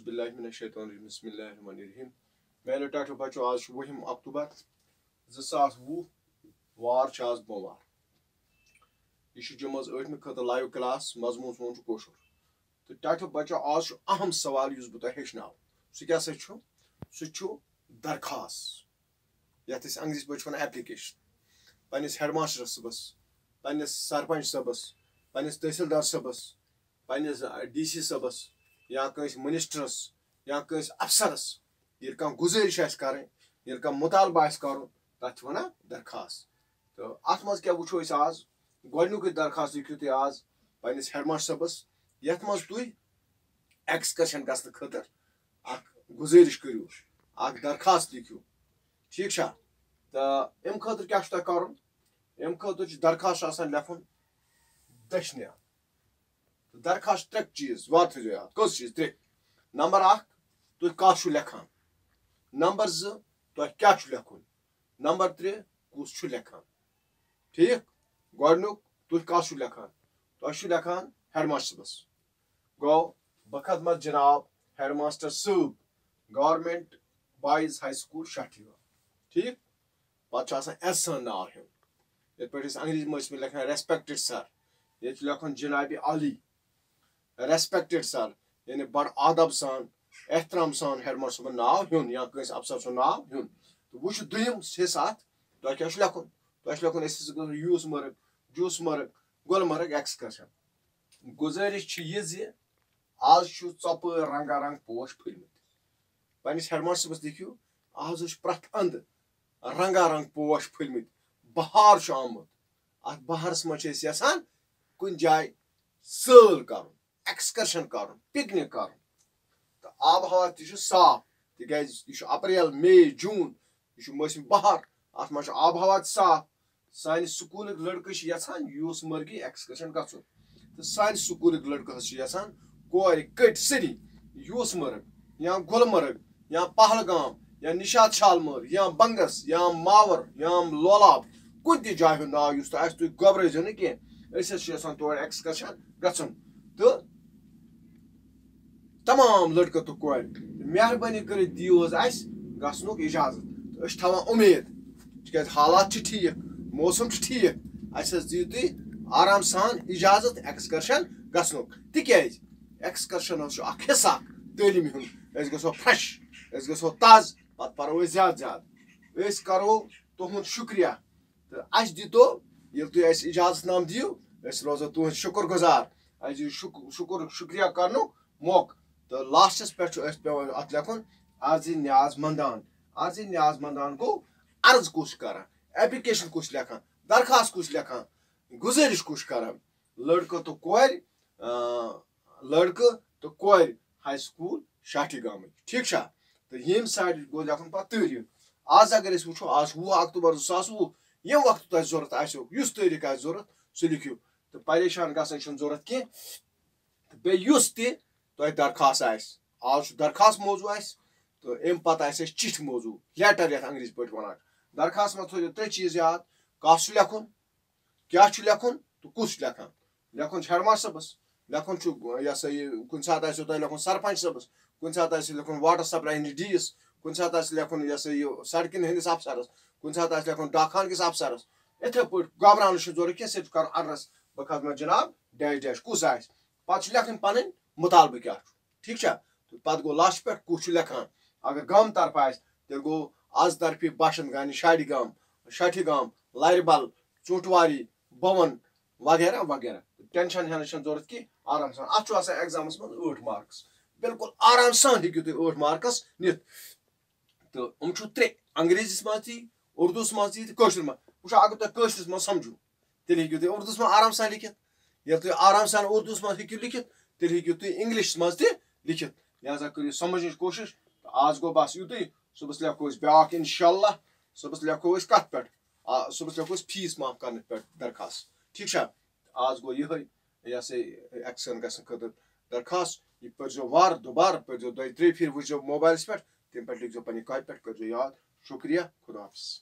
اعوذ باللہ من الشیطان الرجیم بسم اللہ الرحمن الرحیم میانیو ٹاٹو بچو آج 20 اکتوبر 2020 وار آز بوموار یہ جمع 8 خاطر لائیو کلاس مضمون سون کوشر تو ٹاٹو بچو آج اہم سوال اس بہ ہیچنو سہ درخواست یت انگریزی پہ ایپلکیشن پنس ہیڈ ماسٹر صبس پنس سرپنچ صبس پنس تحصیلدار صبس پنس ڈی سی صبس یا کنس منسٹرس یا کنس افسرس یل کھانا گزارش کریں یل کھانا مطالبہ کرن تک ونان درخواست تو ات مز کیا وچو آز گۄڈنیُکُے درخواست لکھو تُہۍ آز پنس ہیڈ ماسٹر صبس یتھ مز تُہۍ ایکسکرشن گژھنہٕ خٲطرٕ اکھ گزارش کٔرِو اکھ درخواست لکھو ٹھیک چھا تو امہِ خٲطرٕ کیٛاہ چھُ تۄہہِ کرُن امہِ خٲطرٕ چھُ درخواست آسان لیکھُن دٔچھنہِ درخواست ترٛےٚ چیٖز وارٕ تھٲیزیو یاد کٔژ چیٖز ترٛےٚ نمبر اکھ تُہۍ کَتھ چھُو لیکھان نمبر زٕ تۄہہِ کیٛاہ چھُ لیکھُن نمبر ترٛےٚ کُس چھُ لیکھان ٹھیک گۄڈنیُک تُہۍ کَتھ چھُو لیکھان تۄہہِ چھُو لیکھان ہیڈ ماسٹر صٲبس گوٚو بہٕ خدمت جناب ہیڈ ماسٹر صٲب گورمنٹ بایز ہائی سکوٗل شاٹھی گام ٹھیک پتہٕ چھُ آسان احسان ناو ہیوٚن یِتھ پٲٹھۍ أسۍ انگریزی منٛز ٲسۍ لیکھان ریسپیکٹڈ سر ییٚتہِ چھُ لیکھُن جناب عالی ریسپیکٹڈ سر یعنی بڑٕ ادب سان احترام سان ہیڈ ماسٹر صٲبن ناو ہیوٚن یا کٲنٛسہِ افسر سُنٛد ناو ہیوٚن تہٕ وۄنۍ چھُ دوٚیِم حصہٕ اتھ تۄہہِ کیٛاہ چھُ لیکھُن تۄہہِ چھُ لیکھُن أسۍ ہسا گژھو یوٗس مرگ جوٗس مرگ گُلمرگ ایکسکرشن گُزٲرِش چھِ یہِ زِ آز چھُ ژۄپٲرۍ رنگا رنگ پوش پھٔلمٕتۍ پننس ہیڈ ماسٹر صٲبس لیکھِو آز چھُ پرٛٮ۪تھ اندٕ رنگا رنگ پوش پھٔلمٕتۍ بہار چھُ آمُت اتھ بہارس منٛز چھِ أسۍ یژھان کُنہِ جایہِ سٲل کرُن ایکسکرشن کرُن پکنک کرُن تہٕ آب ہوا تہِ چھُ صاف تِکیازِ یہِ چھُ اپریل مے جوٗن یہِ چھُ موسمِ بہار اتھ منٛز چھُ آب ہوا تہِ صاف سانہِ سکوٗلٕکۍ لڑکہٕ چھِ یژھان یوٗس مرگی ایکسکرشن گژھُن تہٕ سانہِ سکوٗلٕکۍ لڑکہٕ حظ چھِ یژھان کورِ کٔٹۍ سٲری یوٗس مرگ یا گُلمرگ یا پہلگام یا نشاط شالمٲر یا بنگس یا ماور یا لولاب کُنہِ تہِ جایہِ ہُنٛد ناو یُس تۄہہِ آسہِ تُہۍ گۄبرٲیزیو نہٕ کینٛہہ أسۍ حظ چھِ یژھان تور ایکسکرشن گژھُن تہٕ تمام لڑکہٕ تہٕ کورِ مہربٲنی کٔرِتھ دِیِو حظ اَسہِ گژھنُک اِجازت تہٕ أسۍ چھِ تھاوان اُمید تِکیازِ حالات چھِ ٹھیٖک موسم چھُ ٹھیٖک اَسہِ حظ دِیِو تُہۍ آرام سان اِجازت ایکسکرشن گژھنُک تِکیازِ ایکسکرشن حظ چھُ اکھ حصہٕ اکھ تعلیٖمہِ ہُنٛد أسۍ گژھو فرٛٮ۪ش أسۍ گژھو تازٕ پتہٕ پرو أسۍ زیادٕ زیادٕ أسۍ کرو تُہُنٛد شُکریہ تہٕ اَسہِ دِتو ییٚلہِ تُہۍ اَسہِ اِجازت نام دِیِو أسۍ روزو تُہٕنٛدۍ شُکر گُزار اَسہِ دِیِو شُکریہ کرنُک موقعہٕ تہٕ لاسٹس پٮ۪ٹھ چھُ اَسہِ پیٚوان اتھ لیکھُن عرضِ نیاز منٛدان عرضِ نیاز منٛدان گوٚو عرض کُس چھُ کران ایپلکیشن کُس چھُ لیکھان درخواست کُس چھُ لیکھان گُزٲرِش کُس چھُ کران لڑکہٕ تہٕ کورِ ہاے سکوٗل شاٹھی گامٕکۍ ٹھیک چھا تہٕ ییٚمہِ سایڈٕ گوٚو لیکھُن پتہٕ تٲریٖخ آز اگر أسۍ وٕچھو آز چھُ 20 اکتوبر 2020 ییٚمہِ وقتہٕ تۄہہِ ضوٚرتھ آسیو یُس تٲریٖخ آسہِ ضوٚرتھ سُہ لیکھِو تہٕ پریشان گژھنٕچ چھنہٕ ضوٚرتھ کینٛہہ تہٕ بیٚیہِ یُس تہِ تۄہہِ درخواست آسہِ آز چھُ درخواست موضوٗع آسہِ تہٕ امہِ پتہٕ آسہِ اَسہِ چِٹھۍ موضوٗع لیٹر یتھ انگریزی پٲٹھۍ ونان درخواست منٛز تھٲیزیو 3 چیٖز یاد کَتھ چھُ لیکھُن کیٛاہ چھُ لیکھُن تہٕ کُس چھُ لیکھان لیکھُن چھُ ہیڈ ماسٹر صٲبس لیکھُن چھُ یہِ ہسا یہِ کُنہِ ساتہٕ آسیو تۄہہِ لیکھُن سرپنچ صٲبس کُنہِ ساتہٕ آسہِ لیکھُن واٹر سپلاے ہٕنٛدِس ڈی یس کُنہِ ساتہٕ آسہِ لیکھُن یہِ ہسا یہِ سڑکن ہٕنٛدِس افسرس کُنہِ ساتہٕ آسہِ لیکھُن ڈاک کِس افسرس یِتھے پٲٹھۍ گھبراونٕچ چھنہٕ ضوٚرتھ کینٛہہ صرف کرُن عرض بہٕ خدمت جناب ڈیش ڈیش کُس آسہِ پتہٕ چھُ لیکھٕنۍ پنٕنۍ مُطالبہٕ کیٛاہ چھُ ٹھیک چھا تہٕ پتہٕ گوٚو لاسٹس پٮ۪ٹھ کُس چھُ لیکھان اگر گامہٕ طرفہٕ آسہِ تیٚلہِ گوٚو آز طرفی باشند گانی شاڑِ گام شاٹھی گام لارِ بل ژوٗنٛٹھۍ بون وغیرہ وغیرہ ٹینشن ہٮ۪نٕچ چھنہٕ ضوٚرتھ کینٛہہ آرام سان اتھ چھُ آسان ایگزامس منٛز 8 مارکس بالکل آرام سان ہیٚکِو تُہۍ 8 مارکس نِتھ تہٕ یِم چھُ 3 انگریزیس منٛز تہِ اردوٗہس منٛز تہِ تہٕ کٲشرِس منٛز وٕچھو اگر تۄہہِ کٲشرِس منٛز سمجھو تیٚلہِ ہیٚکِو تُہۍ اردوٗہس منٛز آرام سان لیکھِتھ ییٚلہِ تُہۍ آرام سان اردوٗہس منٛز ہیٚکِو لیکھِتھ تیٚلہِ ہیٚکِو تُہۍ انگلشس منٛز تہِ لیکھِتھ لہذا کٔرِو سمجھنٕچ کوٗشش تہٕ آز گوٚو بس یِتُے صبحس لیکھو أسۍ بیاکھ انشاء اللہ صبحس لیکھو أسۍ کتھ پٮ۪ٹھ صبحس لیکھو أسۍ فیٖس معاف کرنہٕ پٮ۪ٹھ درخواست ٹھیک چھا آز گوٚو یِہے یہِ ہسا ایکسن گژھنہٕ خٲطرٕ درخواست یہِ پٔرزیو وارٕ دُبارٕ پٔرزیو 2-3 پھِرِ وٕچھزیو موبایلس پٮ۪ٹھ تمہِ پٮ۪ٹھ لیکھزیو پننہِ کاپہِ پٮ۪ٹھ کٔرزیو یاد شُکریہ خدا حافظ